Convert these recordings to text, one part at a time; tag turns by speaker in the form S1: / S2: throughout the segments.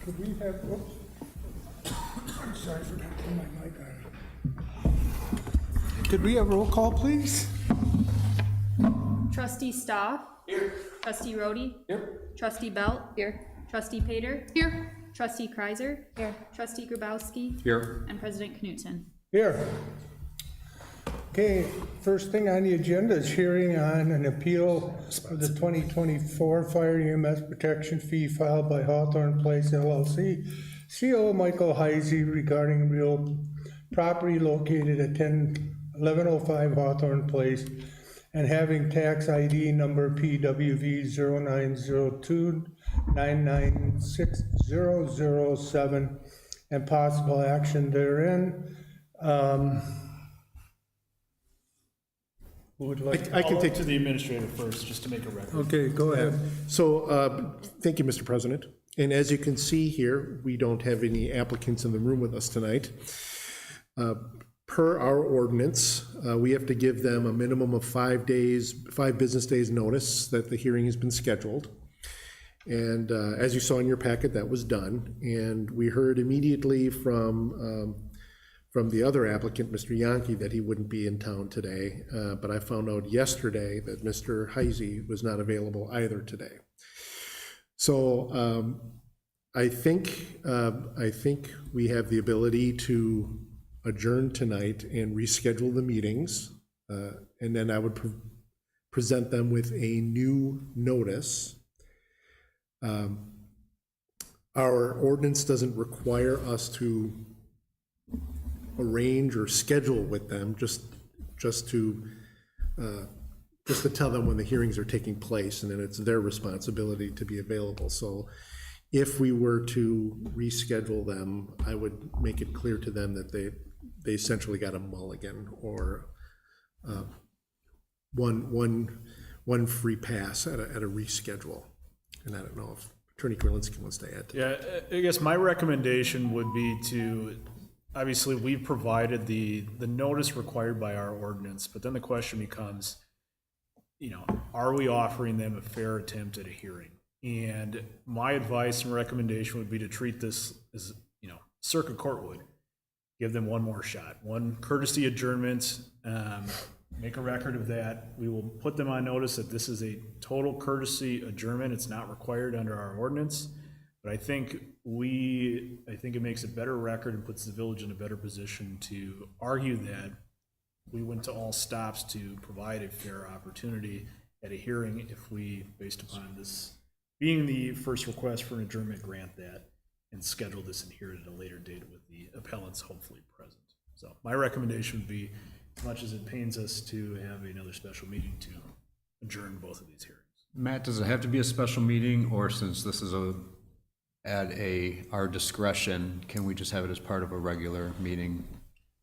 S1: Could we have, oops, I'm sorry, I forgot to turn my mic on. Could we have roll call, please?
S2: Trustee Stahl?
S1: Here.
S2: Trustee Rhodey?
S1: Here.
S2: Trustee Belt? Here. Trustee Pater?
S3: Here.
S2: Trustee Kreiser? Here. Trustee Grabowski?
S4: Here.
S2: And President Knutson.
S1: Here. Okay, first thing on the agenda is hearing on an appeal of the 2024 Fire EMS Protection Fee filed by Hawthorne Place LLC. CO Michael Heisey regarding real property located at 1105 Hawthorne Place and having tax ID number PWV 0902996007 and possible action therein. Who would like?
S4: I can
S5: I'll
S4: take
S5: look to the administrator first, just to make a record.
S1: Okay, go ahead.
S4: So, thank you, Mr. President. And as you can see here, we don't have any applicants in the room with us tonight. Per our ordinance, we have to give them a minimum of 5 business days notice that the hearing has been scheduled. And as you saw in your packet, that was done. And we heard immediately from the other applicant, Mr. Yankee, that he wouldn't be in town today. But I found out yesterday that Mr. Heisey was not available either today. So I think we have the ability to adjourn tonight and reschedule the meetings. And then I would present them with a new notice. Our ordinance doesn't require us to arrange or schedule with them, just to tell them when the hearings are taking place, and then it's their responsibility to be available. So if we were to reschedule them, I would make it clear to them that they essentially got a mulligan or one free pass at a reschedule. And I don't know if Attorney Kurlinski wants to add to that.
S5: Yeah, I guess my recommendation would be to, obviously, we've provided the notice required by our ordinance, but then the question becomes, are we offering them a fair attempt at a hearing? And my advice and recommendation would be to treat this as, circuit court would. Give them one more shot, one courtesy adjournment, make a record of that. We will put them on notice that this is a total courtesy adjournment. It's not required under our ordinance. But I think it makes a better record and puts the village in a better position to argue that we went to all stops to provide a fair opportunity at a hearing if we, based upon this being the first request for an adjournment, grant that and schedule this in here at a later date with the appellants hopefully present. So my recommendation would be, as much as it pains us to have another special meeting, to adjourn both of these hearings.
S6: Matt, does it have to be a special meeting, or since this is at our discretion, can we just have it as part of a regular meeting?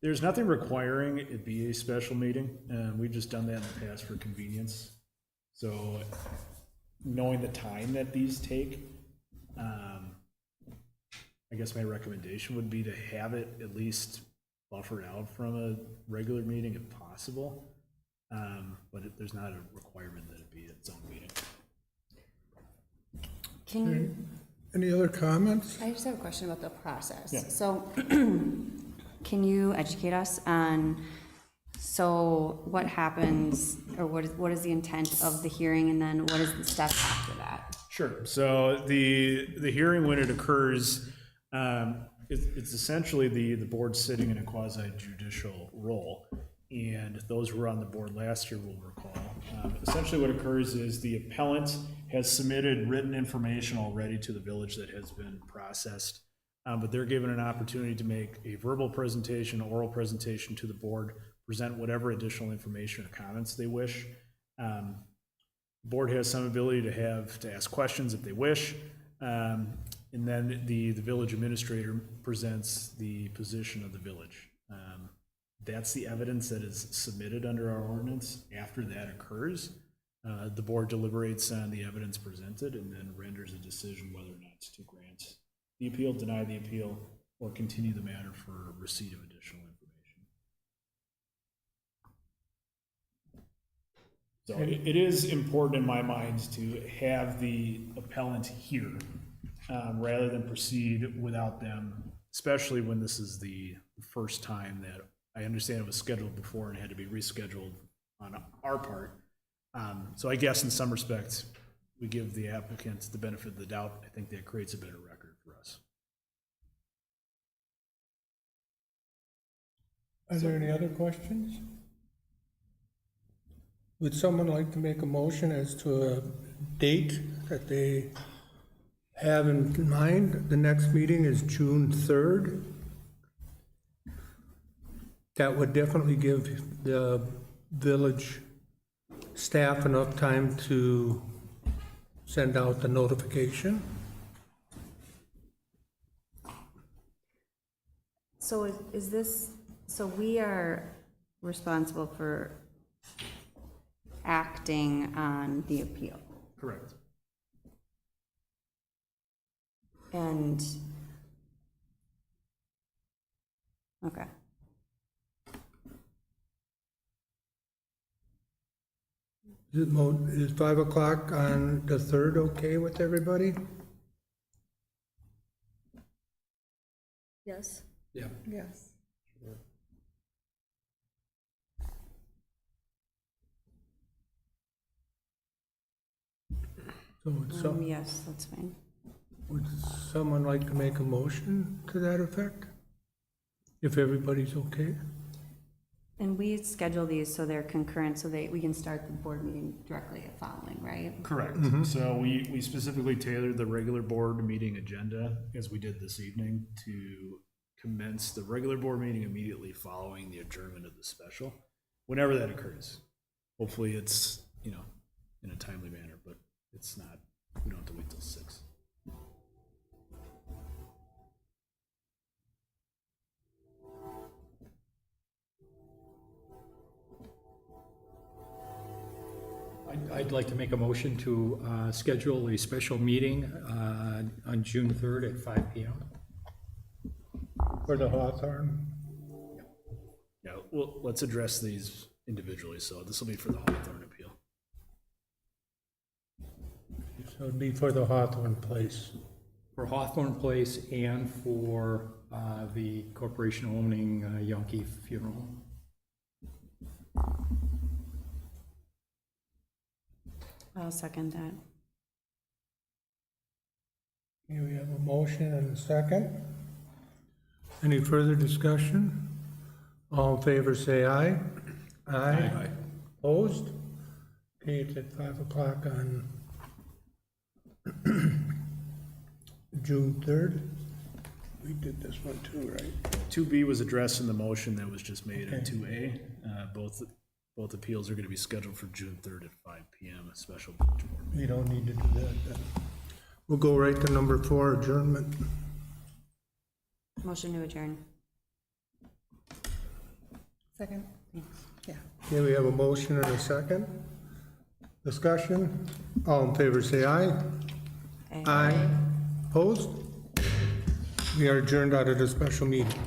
S5: There's nothing requiring it be a special meeting. We've just done that in the past for convenience. So knowing the time that these take, I guess my recommendation would be to have it at least buffered out from a regular meeting if possible. But there's not a requirement that it be its own meeting.
S3: Can you,
S1: Any other comments?
S3: I just have a question about the process.
S5: Yeah.
S3: So can you educate us on, what happens, or what is the intent of the hearing, and then what is the step after that?
S5: Sure. So the hearing, when it occurs, it's essentially the board sitting in a quasi judicial role. And those who were on the board last year will recall. Essentially what occurs is the appellant has submitted written information already to the village that has been processed, but they're given an opportunity to make a verbal presentation, oral presentation to the board, present whatever additional information or comments they wish. The board has some ability to ask questions if they wish, and then the village administrator presents the position of the village. That's the evidence that is submitted under our ordinance. After that occurs, the board deliberates on the evidence presented and then renders a decision whether or not to grant the appeal, deny the appeal, or continue the matter for receipt of additional information. So it is important in my mind to have the appellant here rather than proceed without them, especially when this is the first time that I understand it was scheduled before and had to be rescheduled on our part. So I guess in some respects, we give the applicants the benefit of the doubt. I think that creates a better record for us.
S1: Are there any other questions? Would someone like to make a motion as to a date that they have in mind? The next meeting is June 3rd. That would definitely give the village staff enough time to send out the notification.
S3: So is this, so we are responsible for acting on the appeal?
S5: Correct.
S3: And, okay.
S1: Is 5 o'clock on the 3rd okay with everybody?
S7: Yes.
S1: Yeah.
S7: Yes.
S1: So
S3: Yes, that's fine.
S1: would someone like to make a motion to that effect? If everybody's okay?
S3: And we schedule these so they're concurrent, so we can start the board meeting directly following, right?
S5: Correct. So we specifically tailored the regular board meeting agenda, as we did this evening, to commence the regular board meeting immediately following the adjournment of the special, whenever that occurs. Hopefully it's, in a timely manner, but it's not, we don't have to wait till 6.
S8: I'd like to make a motion to schedule a special meeting on June 3rd at 5 PM.
S1: For the Hawthorne?
S5: Yeah, well, let's address these individually. So this will be for the Hawthorne appeal.
S1: So it'd be for the Hawthorne place.
S8: For Hawthorne Place and for the corporation owning Yonke Funeral.
S3: I'll second that.
S1: Here we have a motion and a second. Any further discussion? All in favor, say aye. Aye. Opposed? Okay, it's at 5 o'clock on June 3rd. We did this one too, right?
S5: 2B was addressed in the motion that was just made, and
S1: Okay.
S5: 2A. Both appeals are going to be scheduled for June 3rd at 5 PM, a special village board meeting.
S1: We don't need to do that then. We'll go right to number 4, adjournment.
S3: Motion to adjourn.
S7: Second? Yeah.
S1: Okay, we have a motion and a second. Discussion? All in favor, say aye.
S3: Okay.
S1: Aye. Opposed? We are adjourned out of the special meeting.